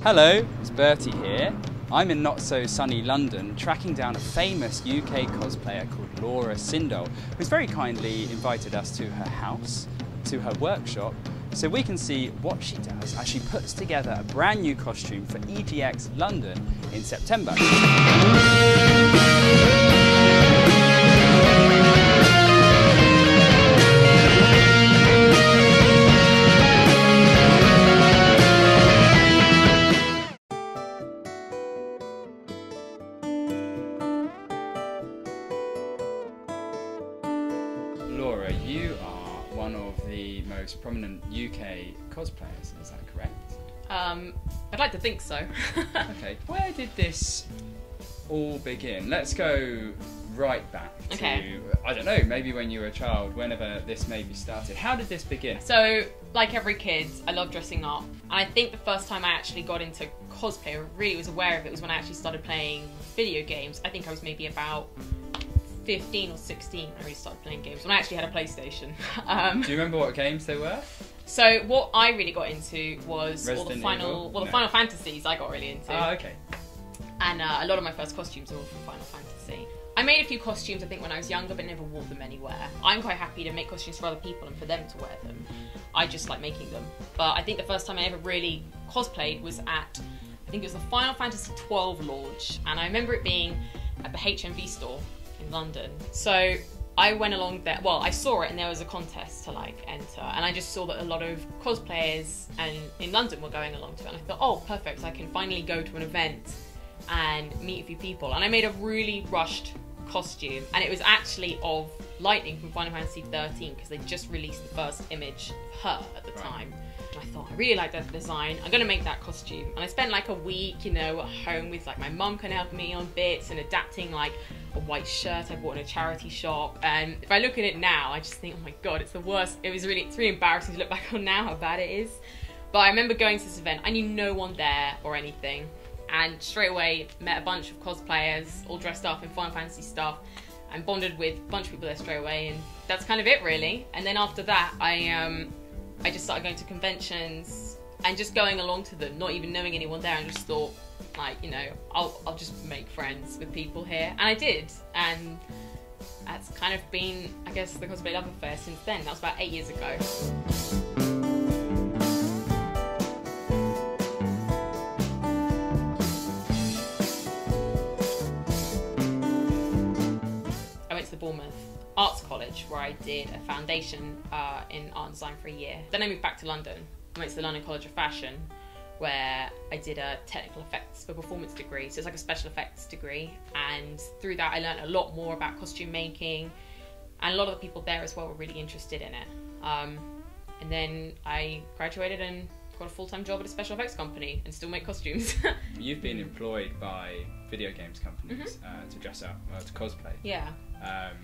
Hello, it's Bertie here. I'm in not-so-sunny London tracking down a famous UK cosplayer called Laura Sindall, who's very kindly invited us to her house, to her workshop, so we can see what she does as she puts together a brand new costume for EGX London in September. Laura, you are one of the most prominent UK cosplayers, is that correct? I'd like to think so. Okay, where did this all begin? Let's go right back to, I don't know, maybe when you were a child, whenever this maybe started. How did this begin? So, like every kid, I love dressing up. And I think the first time I actually got into cosplay, or really was aware of it, was when I actually started playing video games. I think I was maybe about 15 or 16 when I really started playing games, when I actually had a PlayStation. Do you remember what games they were? So what I really got into was all the Final Fantasies I got really into. Oh, okay. And a lot of my first costumes were from Final Fantasy. I made a few costumes, I think, when I was younger, but never wore them anywhere. I'm quite happy to make costumes for other people and for them to wear them. I just like making them. But I think the first time I ever really cosplayed was at, I think it was the Final Fantasy 12 launch, and I remember it being at the HMV store in London. So I went along there, well, I saw it and there was a contest to like enter, and I just saw that a lot of cosplayers in London were going along to it, and I thought, oh, perfect, I can finally go to an event and meet a few people. And I made a really rushed costume, and it was actually of Lightning from Final Fantasy 13, because they just released the first image of her at the time. And I thought, I really like that design, I'm gonna make that costume. And I spent like a week, you know, at home with like my mum can help me on bits and adapting like a white shirt I bought in a charity shop. And if I look at it now, I just think, oh my god, it's the worst. It's really embarrassing to look back on now how bad it is. But I remember going to this event, I knew no one there or anything, and straight away met a bunch of cosplayers all dressed up in Final Fantasy stuff and bonded with a bunch of people there straight away, and that's kind of it really. And then after that I just started going to conventions and just going along to them, not even knowing anyone there, and just thought, like, you know, I'll just make friends with people here. And I did, and that's kind of been, I guess, the cosplay love affair since then. That was about 8 years ago. I went to the Bournemouth Arts College, where I did a foundation in art and design for a year. Then I moved back to London. I went to the London College of Fashion, where I did a technical effects for performance degree. So it's like a special effects degree. And through that I learned a lot more about costume making, and a lot of the people there as well were really interested in it. And then I graduated and got a full-time job at a special effects company and still make costumes. You've been employed by video games companies to dress up, to cosplay. Yeah.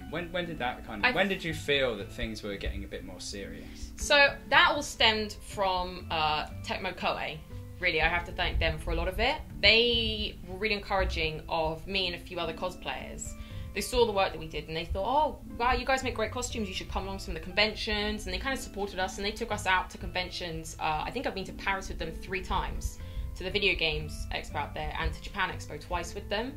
When did that when did you feel that things were getting a bit more serious? So that all stemmed from Tecmo Koei. Really, I have to thank them for a lot of it. They were really encouraging of me and a few other cosplayers. They saw the work that we did and they thought, oh wow, you guys make great costumes, you should come along to some of the conventions. And they kind of supported us, and they took us out to conventions. I think I've been to Paris with them 3 times, to the Video Games Expo out there, and to Japan Expo twice with them,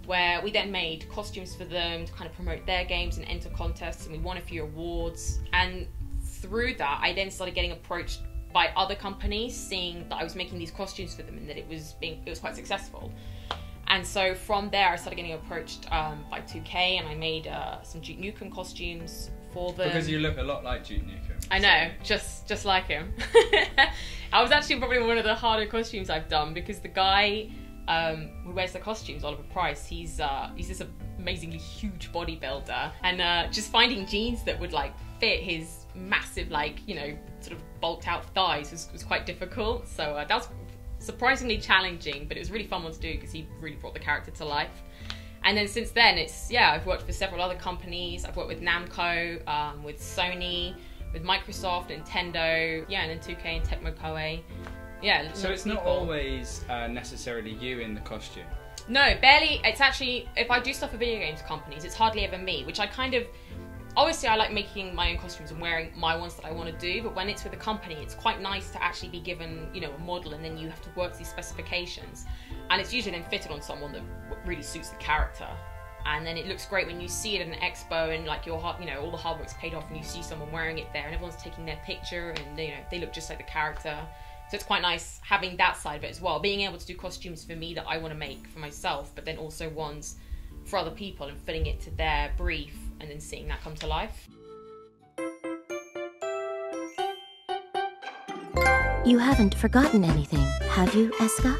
where we then made costumes for them to kind of promote their games and enter contests, and we won a few awards. And through that I then started getting approached by other companies, seeing that I was making these costumes for them and that it was quite successful. And so from there I started getting approached by 2K, and I made some Duke Nukem costumes for them. Because you look a lot like Duke Nukem. I know, just like him. I was actually probably one of the harder costumes I've done, because the guy who wears the costumes, Oliver Price, he's this amazingly huge bodybuilder, and just finding jeans that would like fit his massive, like, you know, sort of bulked out thighs was quite difficult. So that was surprisingly challenging, but it was a really fun one to do because he really brought the character to life. And then since then, I've worked for several other companies. I've worked with Namco, with Sony, with Microsoft, Nintendo, and then 2K and Tecmo Koei. Yeah. So it's not always necessarily you in the costume? No, barely. It's actually, if I do stuff for video games companies, it's hardly ever me, which I kind of obviously I like making my own costumes and wearing my ones that I want to do, but when it's with a company, it's quite nice to actually be given, you know, a model, and then you have to work these specifications, and it's usually then fitted on someone that really suits the character. And then it looks great when you see it at an expo, and like you know, all the hard work's paid off, and you see someone wearing it there, and everyone's taking their picture, and you know, they look just like the character. So it's quite nice having that side of it as well, being able to do costumes for me that I want to make for myself, but then also ones for other people, and fitting it to their brief, and then seeing that come to life. You haven't forgotten anything, have you, Escha?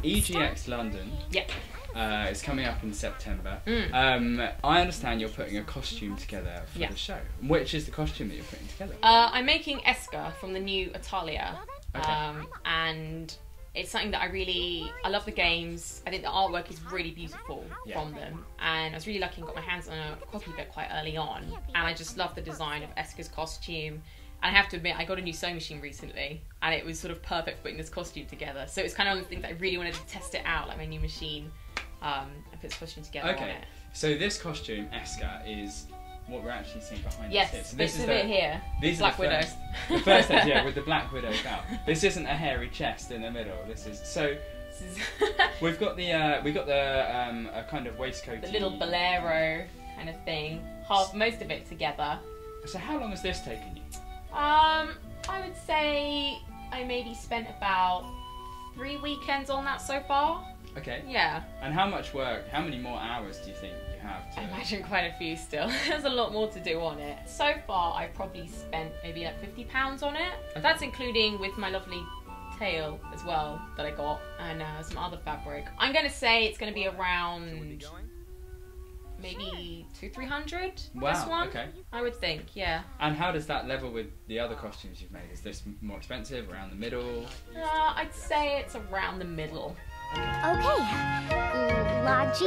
EGX London. Yep. It's coming up in September. I understand you're putting a costume together for the show. Which is the costume that you're putting together? I'm making Escha from the new Atelier. Okay. And it's something that I love the games. I think the artwork is really beautiful from them. And I was really lucky and got my hands on a copy of it quite early on. And I just love the design of Escha's costume. And I have to admit, I got a new sewing machine recently, and it was sort of perfect putting this costume together. So it's kind of one of the things that I really wanted to test it out, like my new machine, and put this costume together on it. So this costume, Escha, is what we're actually seeing behind us here. So this is it here. These Black Widow. The first edge, yeah, with the Black Widow belt. This isn't a hairy chest in the middle. This is so. We've got the a kind of waistcoat. The little bolero kind of thing. Half most of it together. So how long has this taken you? I would say I maybe spent about 3 weekends on that so far. Okay. Yeah. And how much work, how many more hours do you think you have to... I imagine quite a few still. There's a lot more to do on it. So far, I've probably spent maybe like £50 on it. Okay. That's including with my lovely tail as well that I got, and some other fabric. I'm going to say it's going to be around maybe 200-300. Wow, this one, okay. I would think, yeah. And how does that level with the other costumes you've made? Is this more expensive, around the middle? I'd say it's around the middle. Okay, Logy,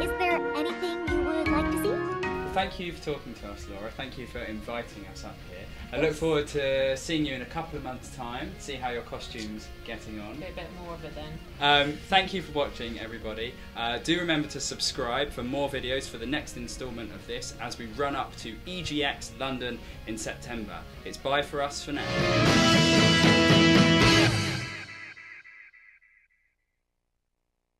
is there anything you would like to see? Well, thank you for talking to us, Laura. Thank you for inviting us up here. I look forward to seeing you in a couple of months' time, see how your costume's getting on. Do a bit more of it then. Thank you for watching, everybody. Do remember to subscribe for more videos for the next instalment of this as we run up to EGX London in September. It's bye for us for now.